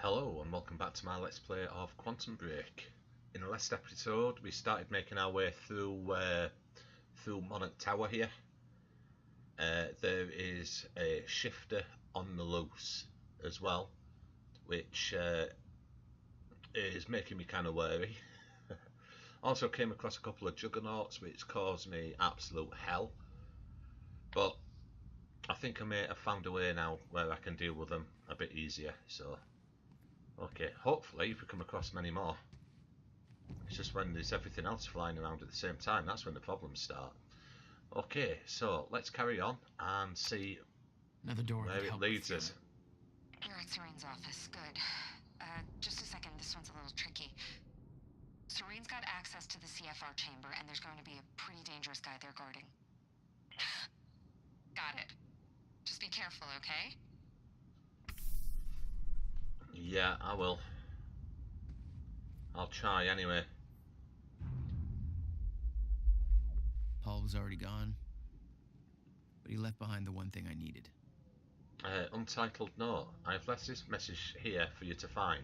Hello and welcome back to my Let's Play of Quantum Break. In the last episode we started making our way through Monarch Tower here. There is a shifter on the loose as well, which is making me kind of wary. Also came across a couple of juggernauts which caused me absolute hell, but I think I may have found a way now where I can deal with them a bit easier. So okay, hopefully if we come across many more. It's just when there's everything else flying around at the same time, that's when the problems start. Okay, so let's carry on and see Another door where it leads us. You're at Serene's office. Good. Just a second, this one's a little tricky. Serene's got access to the CFR chamber, and there's going to be a pretty dangerous guy there guarding. Got it. Just be careful, okay? Yeah, I will. I'll try anyway. Paul was already gone, but he left behind the one thing I needed. Untitled note. I have left this message here for you to find,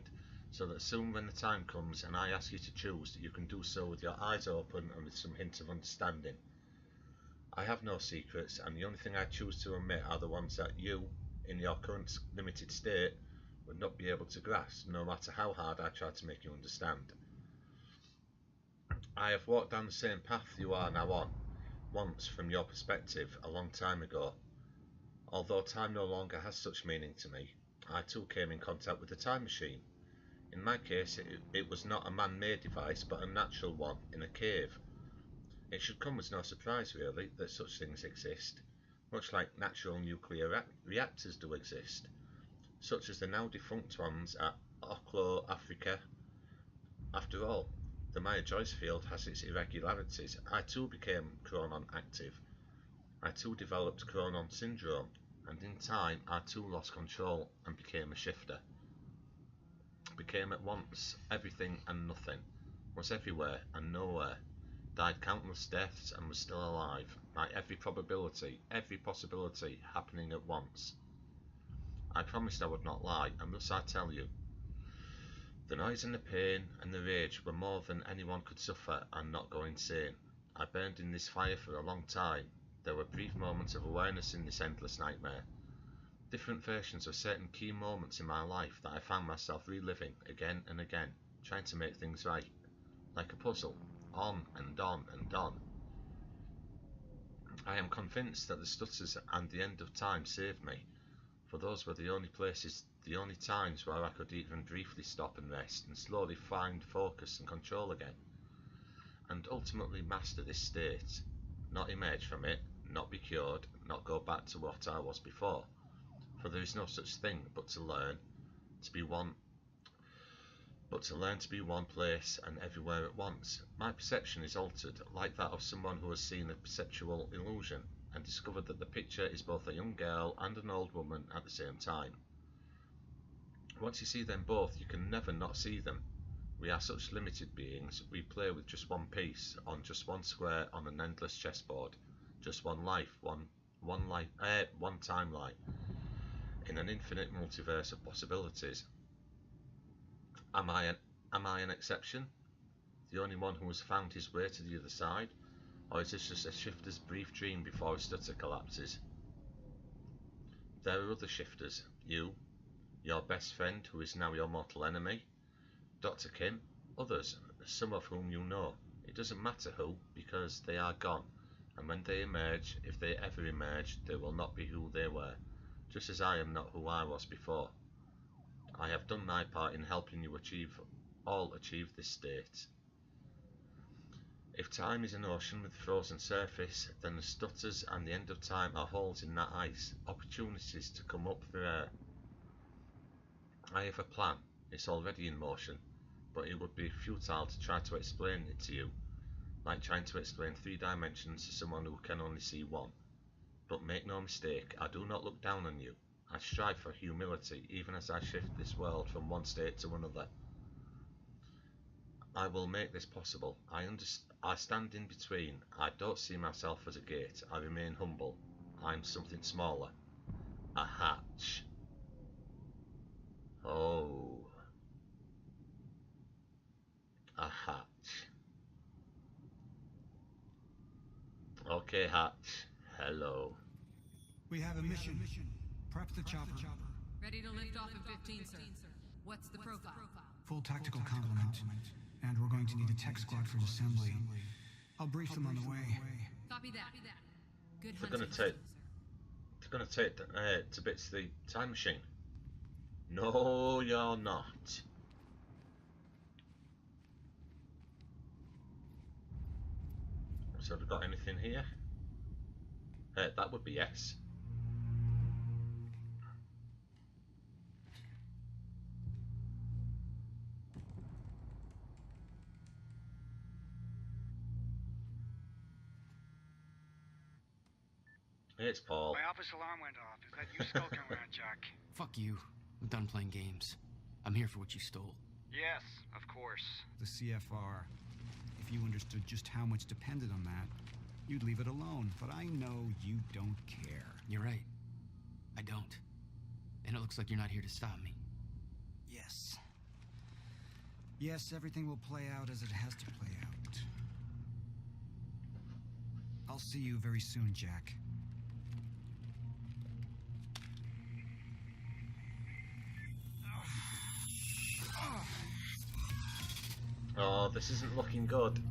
so that soon when the time comes and I ask you to choose, you can do so with your eyes open and with some hint of understanding. I have no secrets, and the only thing I choose to omit are the ones that you, in your current limited state, would not be able to grasp, no matter how hard I try to make you understand. I have walked down the same path you are now on, once from your perspective, a long time ago. Although time no longer has such meaning to me, I too came in contact with a time machine. In my case, it was not a man-made device, but a natural one, in a cave. It should come as no surprise, really, that such things exist, much like natural nuclear reactors do exist, such as the now defunct ones at Walkkthrough, Africa. After all, the Maya Joyce field has its irregularities. I too became chronon active. I too developed chronon syndrome, and in time I too lost control and became a shifter. Became at once everything and nothing, was everywhere and nowhere, died countless deaths and was still alive, by every probability, every possibility happening at once. I promised I would not lie, and thus I tell you. The noise and the pain and the rage were more than anyone could suffer and not go insane. I burned in this fire for a long time. There were brief moments of awareness in this endless nightmare. Different versions of certain key moments in my life that I found myself reliving again and again, trying to make things right. Like a puzzle, on and on and on. I am convinced that the stutters and the end of time saved me, for those were the only places, the only times where I could even briefly stop and rest and slowly find focus and control again, and ultimately master this state, not emerge from it, not be cured, not go back to what I was before, for there is no such thing but to learn to be one place and everywhere at once. My perception is altered, like that of someone who has seen a perceptual illusion, and discovered that the picture is both a young girl and an old woman at the same time. Once you see them both, you can never not see them. We are such limited beings, we play with just one piece, on just one square on an endless chessboard, just one life, one timeline, in an infinite multiverse of possibilities. Am I an exception? The only one who has found his way to the other side? Or is this just a shifter's brief dream before his stutter collapses? There are other shifters. You, your best friend who is now your mortal enemy, Dr. Kim, others, some of whom you know. It doesn't matter who, because they are gone, and when they emerge, if they ever emerge, they will not be who they were, just as I am not who I was before. I have done my part in helping you achieve this state. If time is an ocean with a frozen surface, then the stutters and the end of time are holes in that ice, opportunities to come up for air. I have a plan, it's already in motion, but it would be futile to try to explain it to you, like trying to explain 3 dimensions to someone who can only see one. But make no mistake, I do not look down on you. I strive for humility, even as I shift this world from one state to another. I will make this possible. I stand in between. I don't see myself as a gate. I remain humble. I am something smaller. A hatch. Oh, a hatch. Okay, hatch. Hello. We have a mission. Prep the chopper. Ready to lift off in 15, sir. What's the profile? Full tactical complement. And we're going to need a tech squad for assembly. I'll brief them on the way. Copy that. Good They're hunting, gonna take to bits the time machine. No, you're not. So have we got anything here? That would be yes. It's Paul. My office alarm went off. Is that you skulking around, Jack? Fuck you. I'm done playing games. I'm here for what you stole. Yes, of course. The CFR. If you understood just how much depended on that, you'd leave it alone. But I know you don't care. You're right. I don't. And it looks like you're not here to stop me. Yes. Yes, everything will play out as it has to play out. I'll see you very soon, Jack. Oh, this isn't looking good.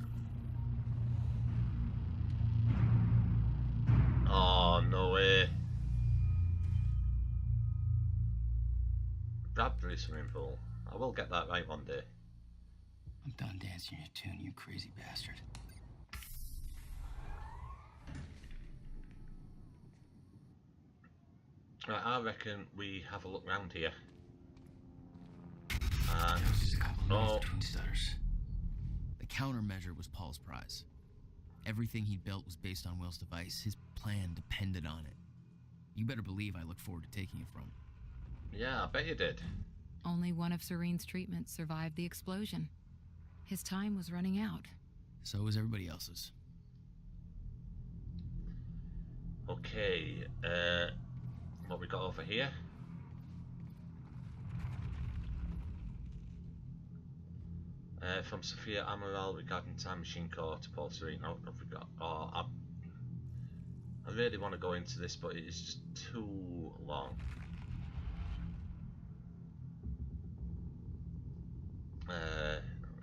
Oh, no way. Bradbury swimming pool. I will get that right one day. I'm done dancing your tune, you crazy bastard. Right, I reckon we have a look round here. There was just a couple of oh, minutes between stutters. The countermeasure was Paul's prize. Everything he built was based on Will's device. His plan depended on it. You better believe I look forward to taking it from him. yeah, I bet you did. Only one of Serene's treatments survived the explosion. His time was running out. So was everybody else's. Okay, what we got over here? From Sophia Amaral regarding Time Machine Core to Paul Serene. Oh, have we got? Oh, I really want to go into this, but it is just too long.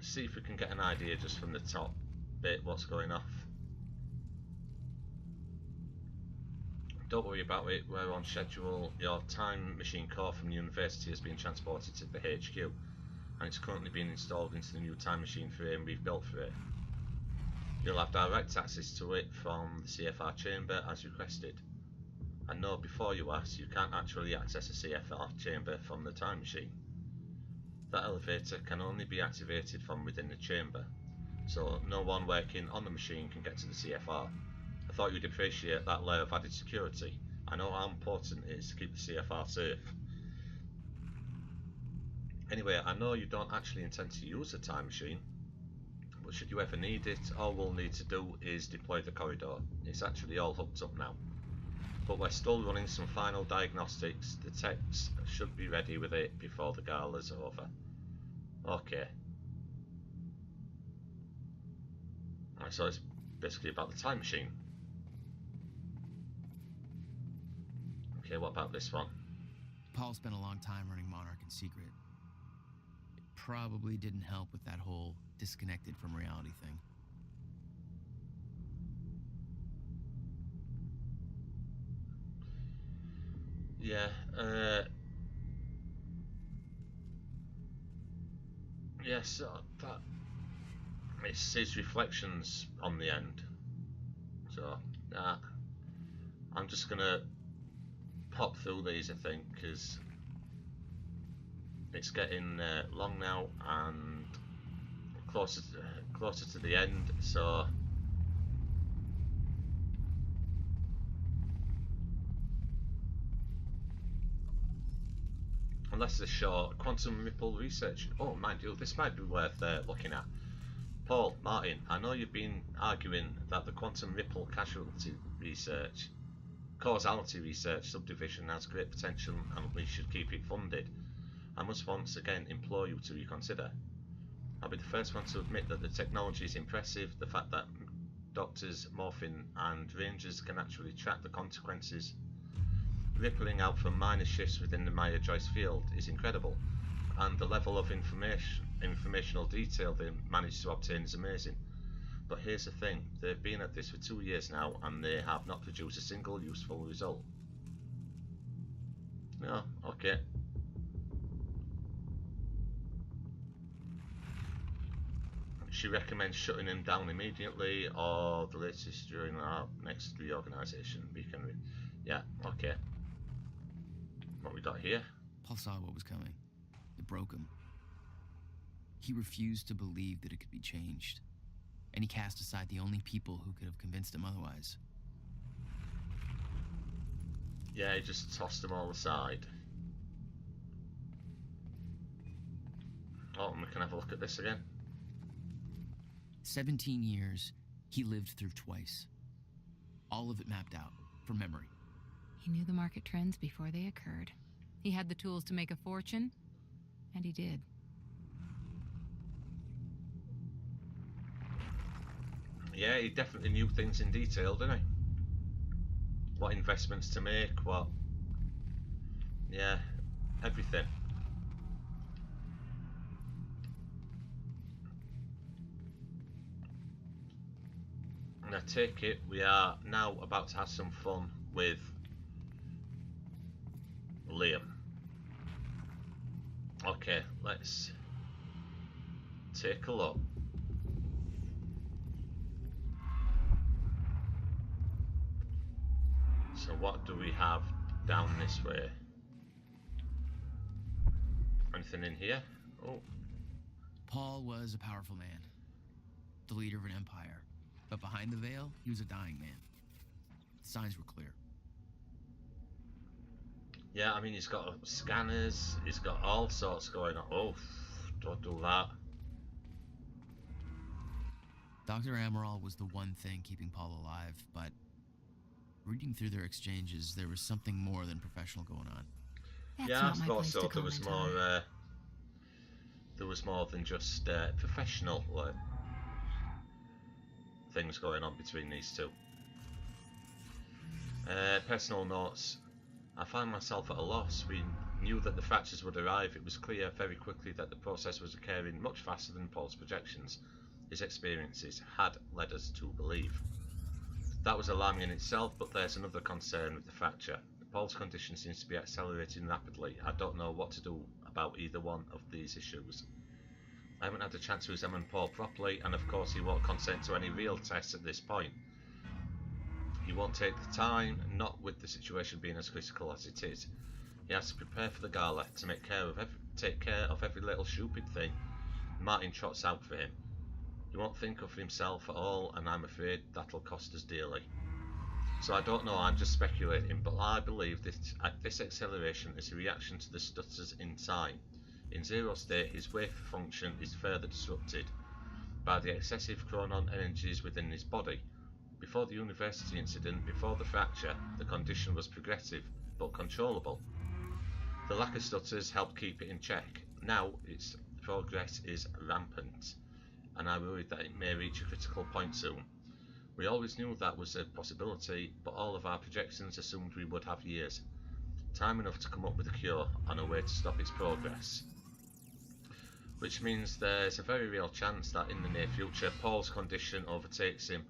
See if we can get an idea just from the top bit what's going off. Don't worry about it, we're on schedule. Your time machine core from the university has been transported to the HQ and it's currently being installed into the new time machine frame we've built for it. You'll have direct access to it from the CFR chamber as requested. And no, before you ask, you can't actually access a CFR chamber from the time machine. That elevator can only be activated from within the chamber, so no one working on the machine can get to the CFR. I thought you'd appreciate that layer of added security. I know how important it is to keep the CFR safe. Anyway, I know you don't actually intend to use the time machine, but should you ever need it, all we'll need to do is deploy the corridor. It's actually all hooked up now. But we're still running some final diagnostics. The techs should be ready with it before the gala's over. Okay. Right, so it's basically about the time machine. Okay, what about this one? Paul spent a long time running Monarch in secret. It probably didn't help with that whole disconnected from reality thing. Yeah, yes, that it's his reflections on the end. So, I'm just gonna pop through these, I think, because it's getting long now and closer to the end. So. Unless it's short, quantum ripple research. Oh, mind you, this might be worth looking at. Paul, Martin, I know you've been arguing that the quantum ripple causality research subdivision has great potential and we should keep it funded. I must once again implore you to reconsider. I'll be the first one to admit that the technology is impressive. The fact that doctors, morphine and rangers can actually track the consequences rippling out from minor shifts within the Maya Joyce field is incredible, and the level of informational detail they managed to obtain is amazing. But here's the thing, they've been at this for 2 years now and they have not produced a single useful result. No, okay. She recommends shutting him down immediately or the latest during our next reorganisation. Yeah, okay. What we got here? Paul saw what was coming. It broke him. He refused to believe that it could be changed, and he cast aside the only people who could have convinced him otherwise. Yeah, he just tossed them all aside. Oh, and we can have a look at this again. 17 years he lived through twice. All of it mapped out, from memory. He knew the market trends before they occurred. He had the tools to make a fortune, and he did. Yeah, he definitely knew things in detail, didn't he? What investments to make, what... Yeah, everything. And I take it we are now about to have some fun with Liam. Okay, let's take a look. So what do we have down this way? Anything in here? Oh. Paul was a powerful man, the leader of an empire. But behind the veil, he was a dying man. The signs were clear. Yeah, I mean, he's got scanners, he's got all sorts going on. Oh, don't do that. Dr. Amaral was the one thing keeping Paul alive, but reading through their exchanges, there was something more than professional going on. That's Yeah, I not my thought place so. to There was comment more. on. There was more than just professional things going on between these two. Personal notes. I find myself at a loss. We knew that the fractures would arrive. It was clear very quickly that the process was occurring much faster than Paul's projections. His experiences had led us to believe. That was alarming in itself, but there's another concern with the fracture. Paul's condition seems to be accelerating rapidly. I don't know what to do about either one of these issues. I haven't had a chance to examine Paul properly, and of course he won't consent to any real tests at this point. He won't take the time, not with the situation being as critical as it is. He has to prepare for the gala, to take care of every little stupid thing Martin trots out for him. He won't think of himself at all, and I'm afraid that'll cost us dearly. So I don't know, I'm just speculating, but I believe that this acceleration is a reaction to the stutters in time. In zero state, his wave function is further disrupted by the excessive chronon energies within his body. Before the university incident, before the fracture, the condition was progressive, but controllable. The lack of stutters helped keep it in check. Now, its progress is rampant, and I worry that it may reach a critical point soon. We always knew that was a possibility, but all of our projections assumed we would have years. Time enough to come up with a cure and a way to stop its progress. Which means there's a very real chance that in the near future, Paul's condition overtakes him,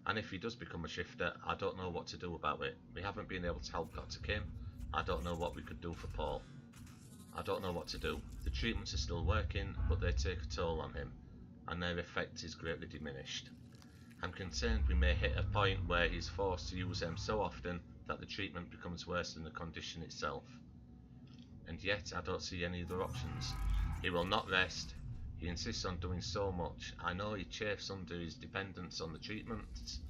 and if he does become a shifter, I don't know what to do about it. We haven't been able to help Dr. Kim. I don't know what we could do for Paul. I don't know what to do. The treatments are still working, but they take a toll on him, and their effect is greatly diminished. I'm concerned we may hit a point where he's forced to use them so often that the treatment becomes worse than the condition itself. And yet I don't see any other options. He will not rest. He insists on doing so much. I know he chafes under his dependence on the treatments.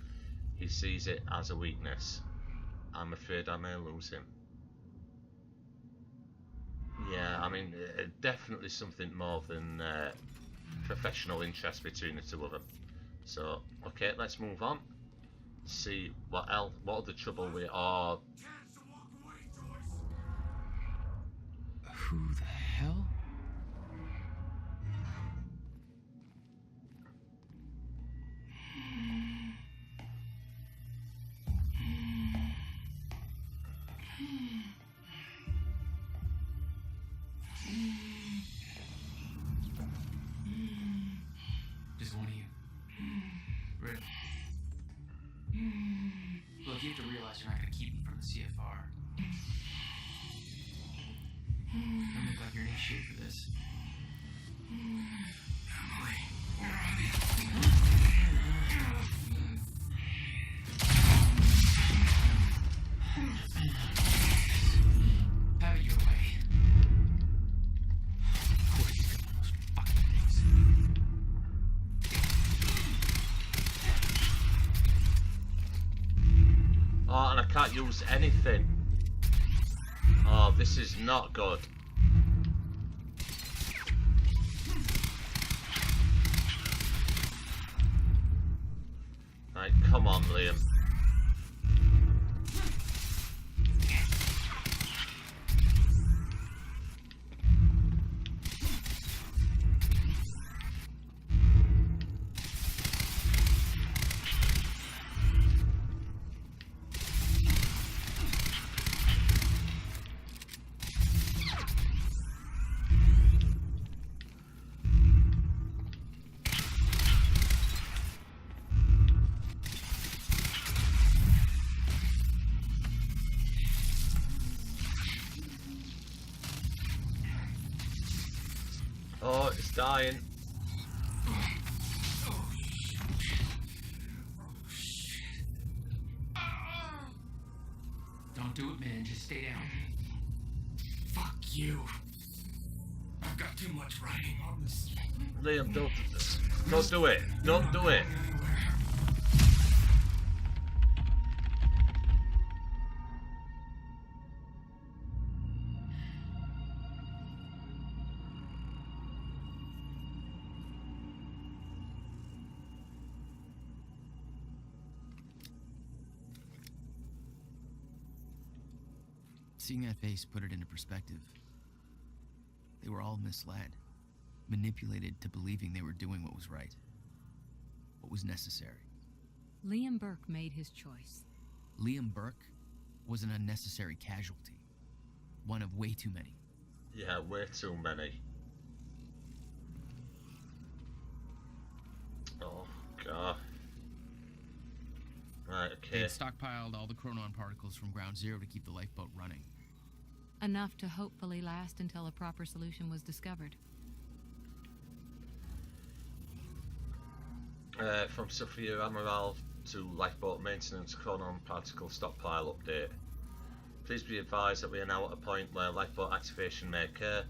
He sees it as a weakness. I'm afraid I may lose him. Yeah, I mean, definitely something more than professional interest between the two of them. So, okay, let's move on. See what other trouble we are. Who the hell? you have to realize you're not going to keep me from the CFR. Don't look like you're in any shape for this. Have it your way. Of course he's got those fucking things. Oh, and I can't use anything. Oh, this is not good. Right, come on, Liam. Oh, it's dying. Don't do it, man. Just stay down. Fuck you. I've got too much writing on this. Liam, don't do it. Don't do it. Seeing that face put it into perspective. They were all misled, manipulated to believing they were doing what was right, what was necessary. Liam Burke made his choice. Liam Burke was an unnecessary casualty, one of way too many. Yeah, way too many. Oh, God. Right, They okay. had stockpiled all the chronon particles from Ground Zero to keep the lifeboat running. Enough to hopefully last until a proper solution was discovered. From Sophia Amaral to Lifeboat Maintenance Chronon Particle Stockpile Update. Please be advised that we are now at a point where lifeboat activation may occur.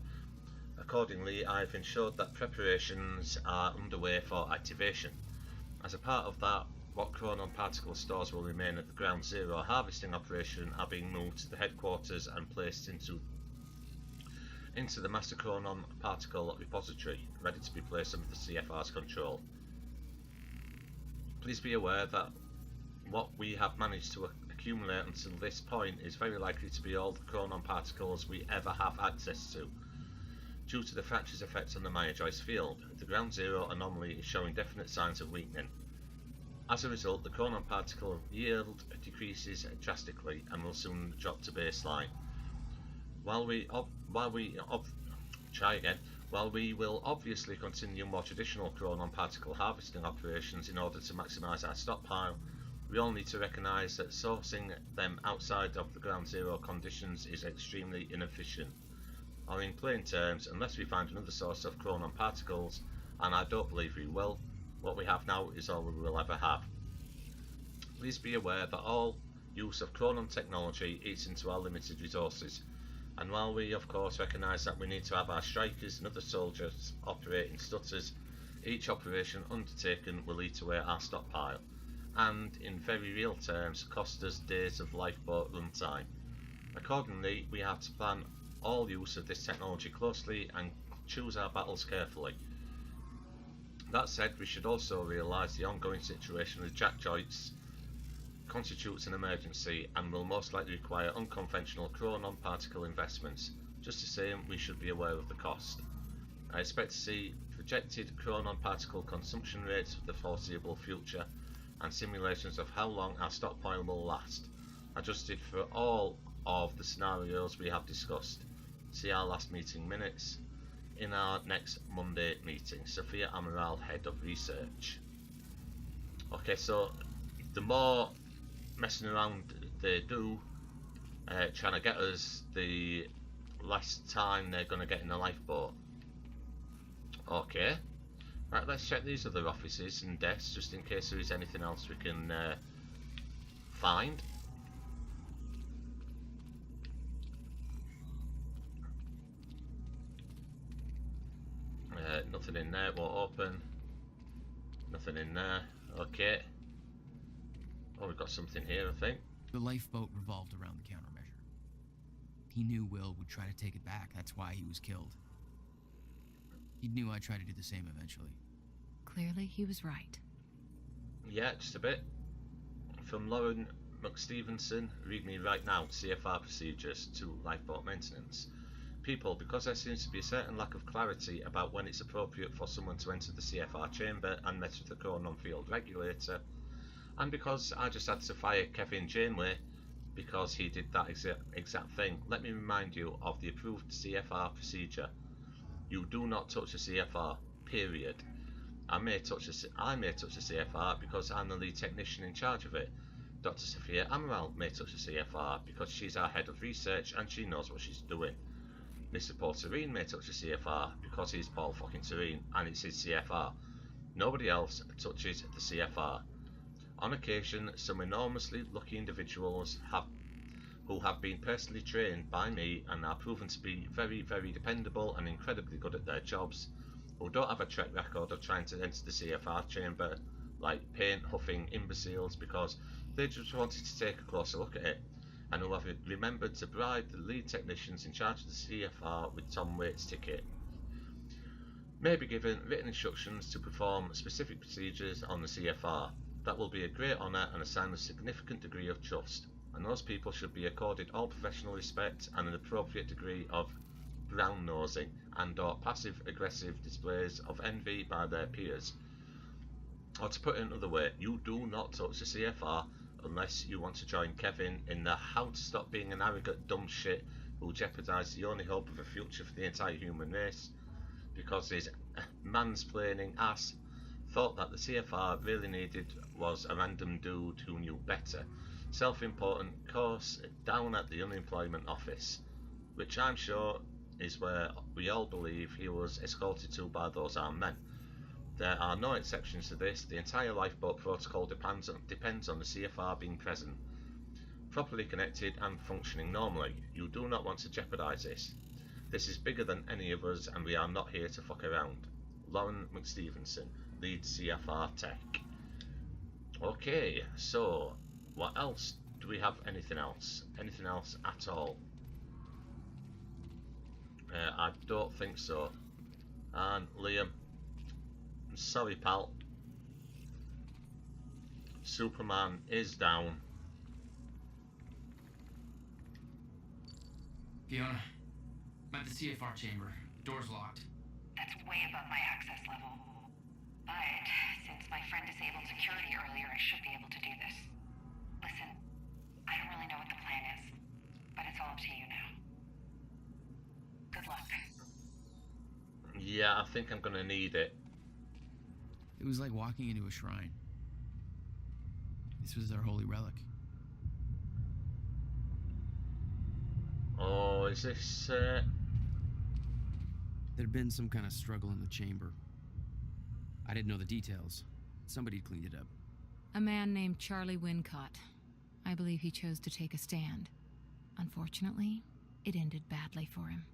Accordingly, I've ensured that preparations are underway for activation. As a part of that, what chronon particle stores will remain at the Ground Zero harvesting operation are being moved to the headquarters and placed into the Master Chronon Particle Repository, ready to be placed under the CFR's control. Please be aware that what we have managed to accumulate until this point is very likely to be all the chronon particles we ever have access to. Due to the fracture's effects on the Maya Joyce field, the Ground Zero anomaly is showing definite signs of weakening. As a result, the chronon particle yield decreases drastically and will soon drop to baseline. While we will obviously continue more traditional chronon particle harvesting operations in order to maximise our stockpile, we all need to recognise that sourcing them outside of the Ground Zero conditions is extremely inefficient. Or in plain terms, unless we find another source of chronon particles, and I don't believe we will, what we have now is all we will ever have. Please be aware that all use of chronon technology eats into our limited resources, and while we of course recognise that we need to have our strikers and other soldiers operating stutters, each operation undertaken will eat away at our stockpile, and in very real terms cost us days of lifeboat runtime. Accordingly, we have to plan all use of this technology closely and choose our battles carefully. That said, we should also realise the ongoing situation with Jack Joyce constitutes an emergency and will most likely require unconventional chronon particle investments. Just the same, we should be aware of the cost. I expect to see projected chronon particle consumption rates for the foreseeable future and simulations of how long our stockpile will last, adjusted for all of the scenarios we have discussed. See our last meeting minutes in our next Monday meeting. Sophia Amaral, Head of Research. Okay, so the more messing around they do, trying to get us the last time they're going to get in the lifeboat. Okay. Right, let's check these other offices and desks just in case there is anything else we can find. Nothing in there, won't open. Nothing in there. Okay. Oh, we've got something here, I think. The lifeboat revolved around the countermeasure. He knew Will would try to take it back. That's why he was killed. He knew I'd try to do the same eventually. Clearly, he was right. Yeah, just a bit. From Lauren McStevenson, read me right now, CFR procedures to lifeboat maintenance. People, because there seems to be a certain lack of clarity about when it's appropriate for someone to enter the CFR chamber and mess with the core non-field regulator, and because I just had to fire Kevin Janeway because he did that exact thing, let me remind you of the approved CFR procedure. You do not touch the CFR, period. I may touch the CFR because I'm the lead technician in charge of it. Dr. Sophia Amaral may touch the CFR because she's our head of research and she knows what she's doing. Mr. Paul Serene may touch the CFR because he's Paul fucking Serene and it's his CFR. Nobody else touches the CFR. On occasion, some enormously lucky individuals who have been personally trained by me and are proven to be very, very dependable and incredibly good at their jobs, who don't have a track record of trying to enter the CFR chamber like paint huffing imbeciles because they just wanted to take a closer look at it, and who have remembered to bribe the lead technicians in charge of the CFR with Tom Waite's ticket, may be given written instructions to perform specific procedures on the CFR. That will be a great honour and a sign of significant degree of trust, and those people should be accorded all professional respect and an appropriate degree of brown-nosing and or passive-aggressive displays of envy by their peers. Or to put it another way, you do not touch the CFR unless you want to join Kevin in the how to stop being an arrogant dumb shit who jeopardise the only hope of a future for the entire human race, because his mansplaining ass thought that the CFR really needed was a random dude who knew better. Self-important course down at the unemployment office, which I'm sure is where we all believe he was escorted to by those armed men. There are no exceptions to this. The entire lifeboat protocol depends on the CFR being present, properly connected and functioning normally. You do not want to jeopardise this. This is bigger than any of us and we are not here to fuck around. Lauren McStevenson, lead CFR tech. Okay, so what else? Do we have anything else? Anything else at all? I don't think so. And Liam, sorry pal, Superman is down. Fiona, I'm at the CFR chamber. Door's locked. That's way above my access level. But since my friend disabled security earlier, I should be able to do this. Listen, I don't really know what the plan is, but it's all up to you now. Good luck. Yeah, I think I'm gonna need it. It was like walking into a shrine. This was their holy relic. Oh, is this There'd been some kind of struggle in the chamber. I didn't know the details. Somebody cleaned it up. A man named Charlie Wincott. I believe he chose to take a stand. Unfortunately, it ended badly for him.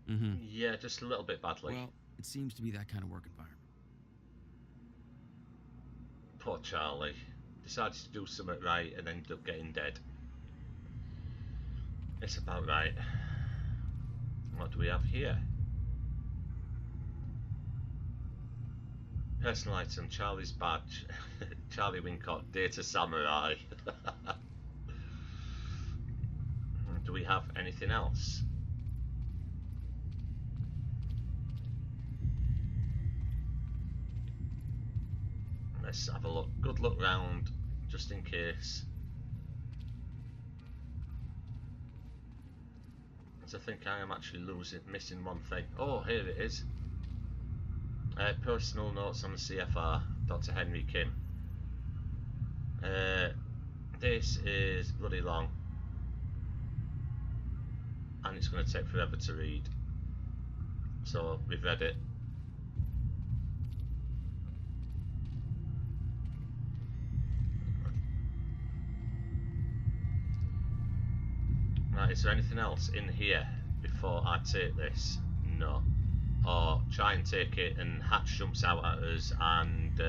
Mm-hmm. Yeah, just a little bit badly. Well, it seems to be that kind of work environment. Poor Charlie. Decided to do something right and ended up getting dead. It's about right. What do we have here? Personal item, Charlie's badge. Charlie Wincott, Data Samurai. Do we have anything else? Let's have a look. Good look round, just in case. I think I am actually missing one thing. Oh, here it is. Personal notes on the CFR, Dr. Henry Kim. This is bloody long. And it's going to take forever to read. So, we've read it. Right, is there anything else in here before I take this? No. Or try and take it and Hatch jumps out at us and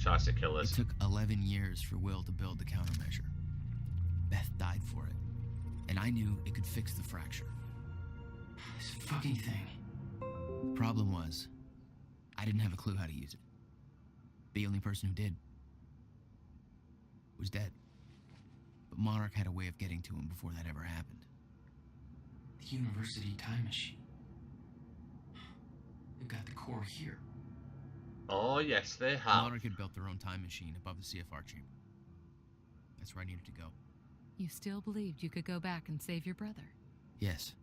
tries to kill us. It took 11 years for Will to build the countermeasure. Beth died for it. And I knew it could fix the fracture. This fucking thing. The problem was, I didn't have a clue how to use it. The only person who did was dead. But Monarch had a way of getting to him before that ever happened. The university time machine. They've got the core here. Oh yes, they have. Monarch had built their own time machine above the CFR chamber. That's where I needed to go. You still believed you could go back and save your brother? Yes.